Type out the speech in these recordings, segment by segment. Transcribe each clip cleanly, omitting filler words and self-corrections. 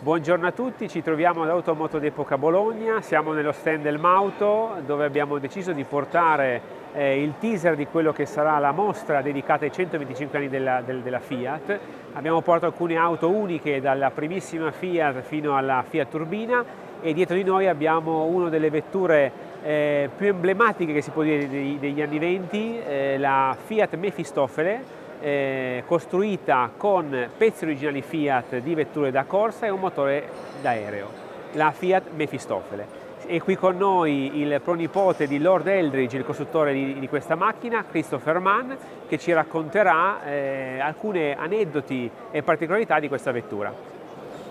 Buongiorno a tutti, ci troviamo ad Moto d'Epoca Bologna, siamo nello stand del MAUTO dove abbiamo deciso di portare il teaser di quello che sarà la mostra dedicata ai 125 anni della Fiat. Abbiamo portato alcune auto uniche dalla primissima Fiat fino alla Fiat Turbina e dietro di noi abbiamo una delle vetture più emblematiche che si può dire degli anni 20, la FIAT Mefistofele, costruita con pezzi originali Fiat di vetture da corsa e un motore d'aereo, la FIAT Mefistofele. E qui con noi il pronipote di Lord Eldridge, il costruttore di questa macchina, Christopher Mann, che ci racconterà alcune aneddoti e particolarità di questa vettura.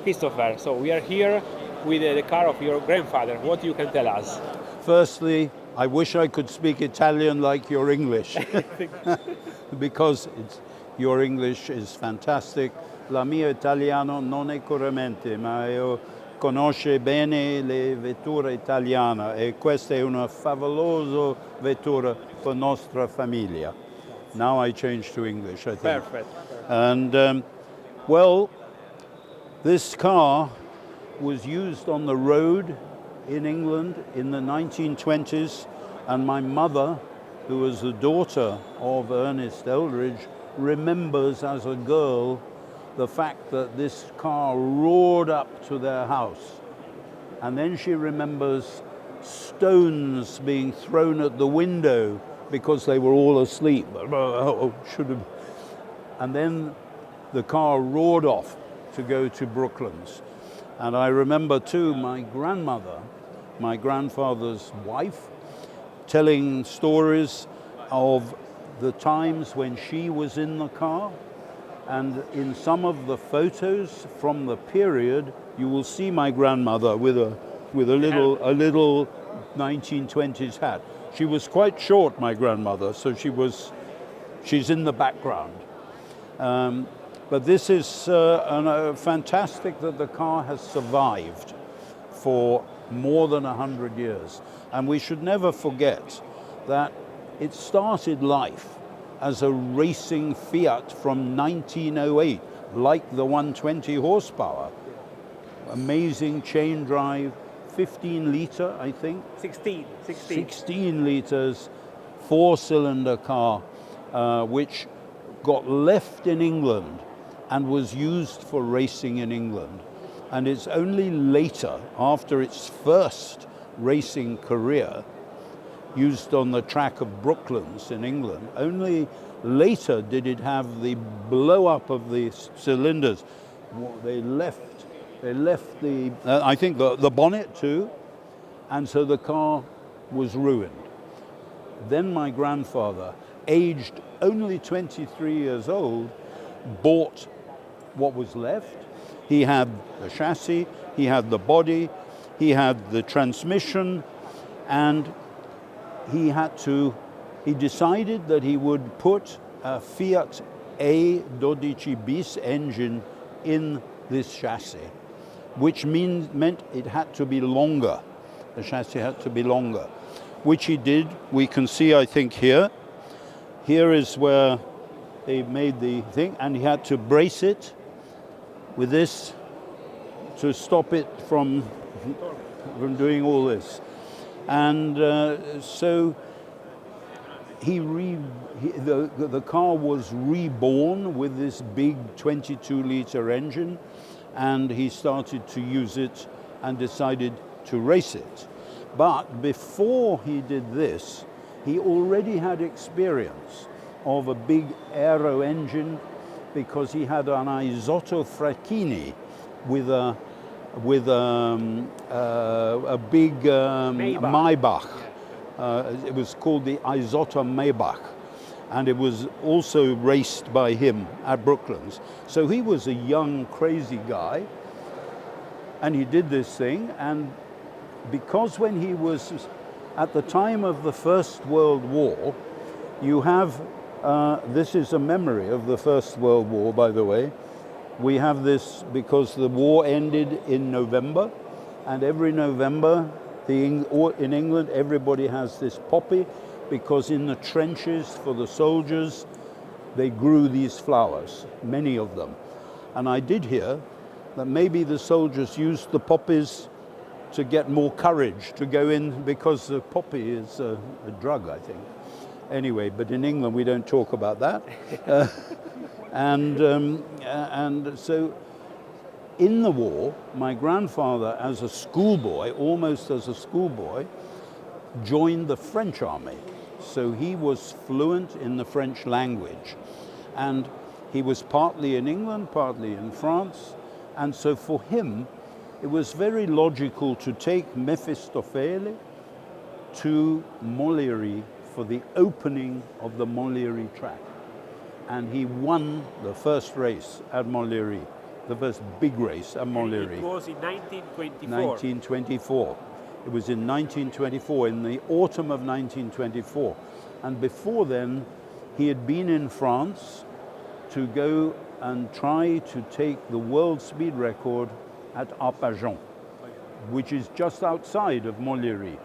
Christopher, so we are here with the car of your grandfather. What you can tell us? Firstly, I wish I could speak Italian like your English, because your English is fantastic. La mia italiano non è corrente, ma io conosce bene le vetture italiane e questa è una favolosa vettura per nostra famiglia. Now I change to English, I think. Perfect. And well, this car was used on the road in England in the 1920s, and my mother, who was the daughter of Ernest Eldridge, remembers as a girl the fact that this car roared up to their house. And then she remembers stones being thrown at the window because they were all asleep. And then the car roared off to go to Brooklands. And I remember too my grandmother, my grandfather's wife, telling stories of the times when she was in the car. And in some of the photos from the period, you will see my grandmother with a little 1920s hat. She was quite short, my grandmother, so she's in the background. But this is fantastic that the car has survived for more than 100 years. And we should never forget that it started life as a racing Fiat from 1908, like the 120 horsepower. Amazing chain drive, 15 litre, I think. 16 litres, 4-cylinder car, which got left in England and was used for racing in England. And it's only later, after its first racing career, used on the track of Brooklands in England, only later did it have the blow up of the cylinders. They left the, I think the bonnet too, and so the car was ruined. Then my grandfather, aged only 23 years old, bought what was left. He had the chassis, he had the body, he had the transmission, and he decided that he would put a Fiat A12 bis engine in this chassis, which meant it had to be longer. The chassis had to be longer, which he did. We can see, I think, here. Here is where they made the thing, and he had to brace it with this to stop it from doing all this. And so the car was reborn with this big 22-litre engine, and he started to use it and decided to race it. But before he did this, he already had experience of a big aero engine because he had an Isotto Fracchini with a big Maybach. It was called the Isotto Maybach, and it was also raced by him at Brooklands. So he was a young, crazy guy, and he did this thing. And because when he was at the time of the First World War, you have, this is a memory of the First World War, by the way. We have this because the war ended in November, and every November in England everybody has this poppy, because in the trenches for the soldiers they grew these flowers, many of them. And I did hear that maybe the soldiers used the poppies to get more courage to go in, because the poppy is a drug, I think. Anyway, but in England we don't talk about that. And so in the war, my grandfather, as a schoolboy, almost as a schoolboy, joined the French army. So he was fluent in the French language. And he was partly in England, partly in France. And so for him, it was very logical to take Mefistofele to Montlieury for the opening of the Montlieury track. And he won the first race at Montlieury, the first big race at Montlieury. It was in 1924. 1924. It was in 1924, in the autumn of 1924. And before then, he had been in France to go and try to take the world speed record at Arpajon, which is just outside of Montlieury.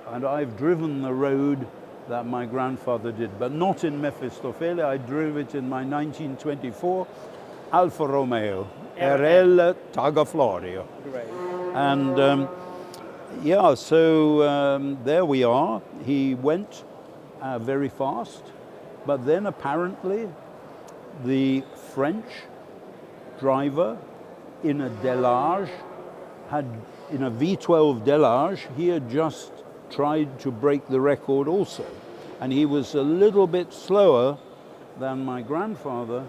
And I've driven the road that my grandfather did, but not in Mefistofele. I drove it in my 1924 Alfa Romeo RL Tagaflorio. Great. And yeah, so there we are. He went very fast, but then apparently the French driver in a Delage in a V12 Delage, he had just tried to break the record also. And he was a little bit slower than my grandfather,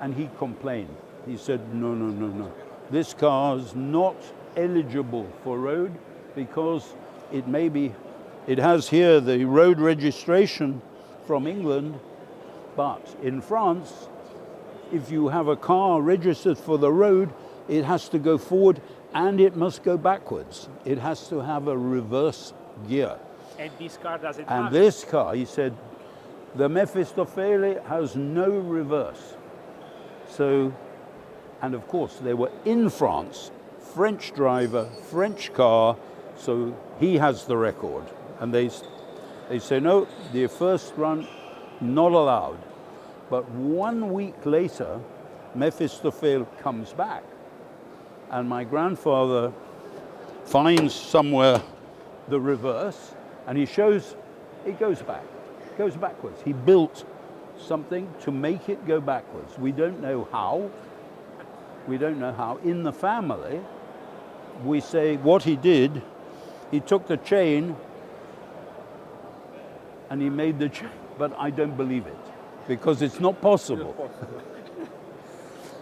and he complained. He said, no. This car is not eligible for road because it has here the road registration from England, but in France, if you have a car registered for the road, it has to go forward and it must go backwards. It has to have a reverse gear. And this car doesn't And have this car, he said, the Mefistofele has no reverse. So, and of course they were in France, French driver, French car, so he has the record. And they say, no, the first run, not allowed. But 1 week later, Mefistofele comes back. And my grandfather finds somewhere the reverse, and he shows it goes backwards. He built something to make it go backwards. We don't know how. In the family, we say what he did, he took the chain and he made the chain, but I don't believe it because it's not possible.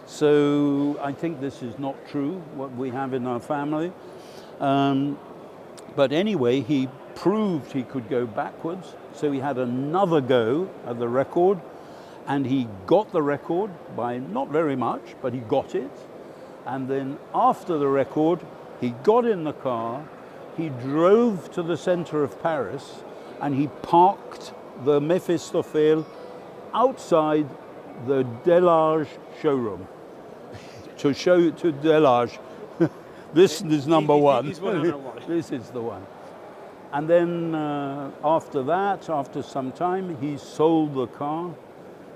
So I think this is not true, what we have in our family. But anyway, he proved he could go backwards. So he had another go at the record, and he got the record by not very much, but he got it. And then after the record, he got in the car, he drove to the center of Paris, and he parked the Mefistofele outside the Delage showroom to show to Delage, this is number one. This is the one. And then after that, after some time, he sold the car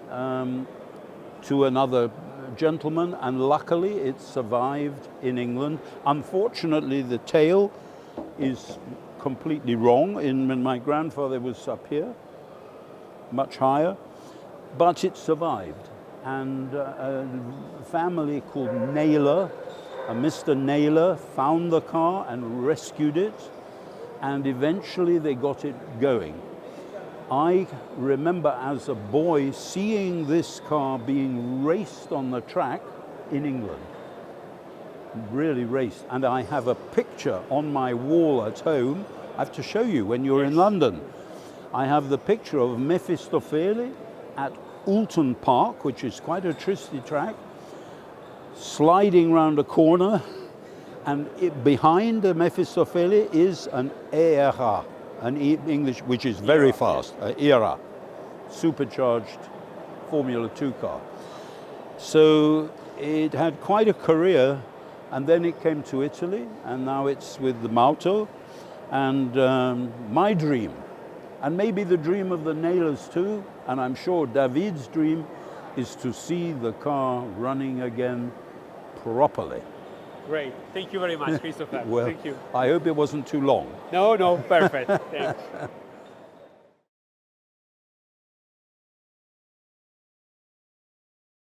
to another gentleman, and luckily it survived in England. Unfortunately, the tail is completely wrong. When my grandfather was up here, much higher, but it survived. And a family called Naylor, Mr. Naylor, found the car and rescued it, and eventually they got it going. I remember as a boy seeing this car being raced on the track in England, really raced. And I have a picture on my wall at home. I have to show you when you're in London. I have the picture of Mefistofele at Oulton Park, which is quite a twisty track, sliding round a corner, and behind the Mefistofele is an ERA, an English, which is very fast, ERA, supercharged Formula 2 car. So it had quite a career, and then it came to Italy, and now it's with the MAUTO. And my dream, and maybe the dream of the Naylors too, and I'm sure David's dream, is to see the car running again properly. Great. Thank you very much, Christopher. Well, Thank you. I hope it wasn't too long. No, perfect. Thanks.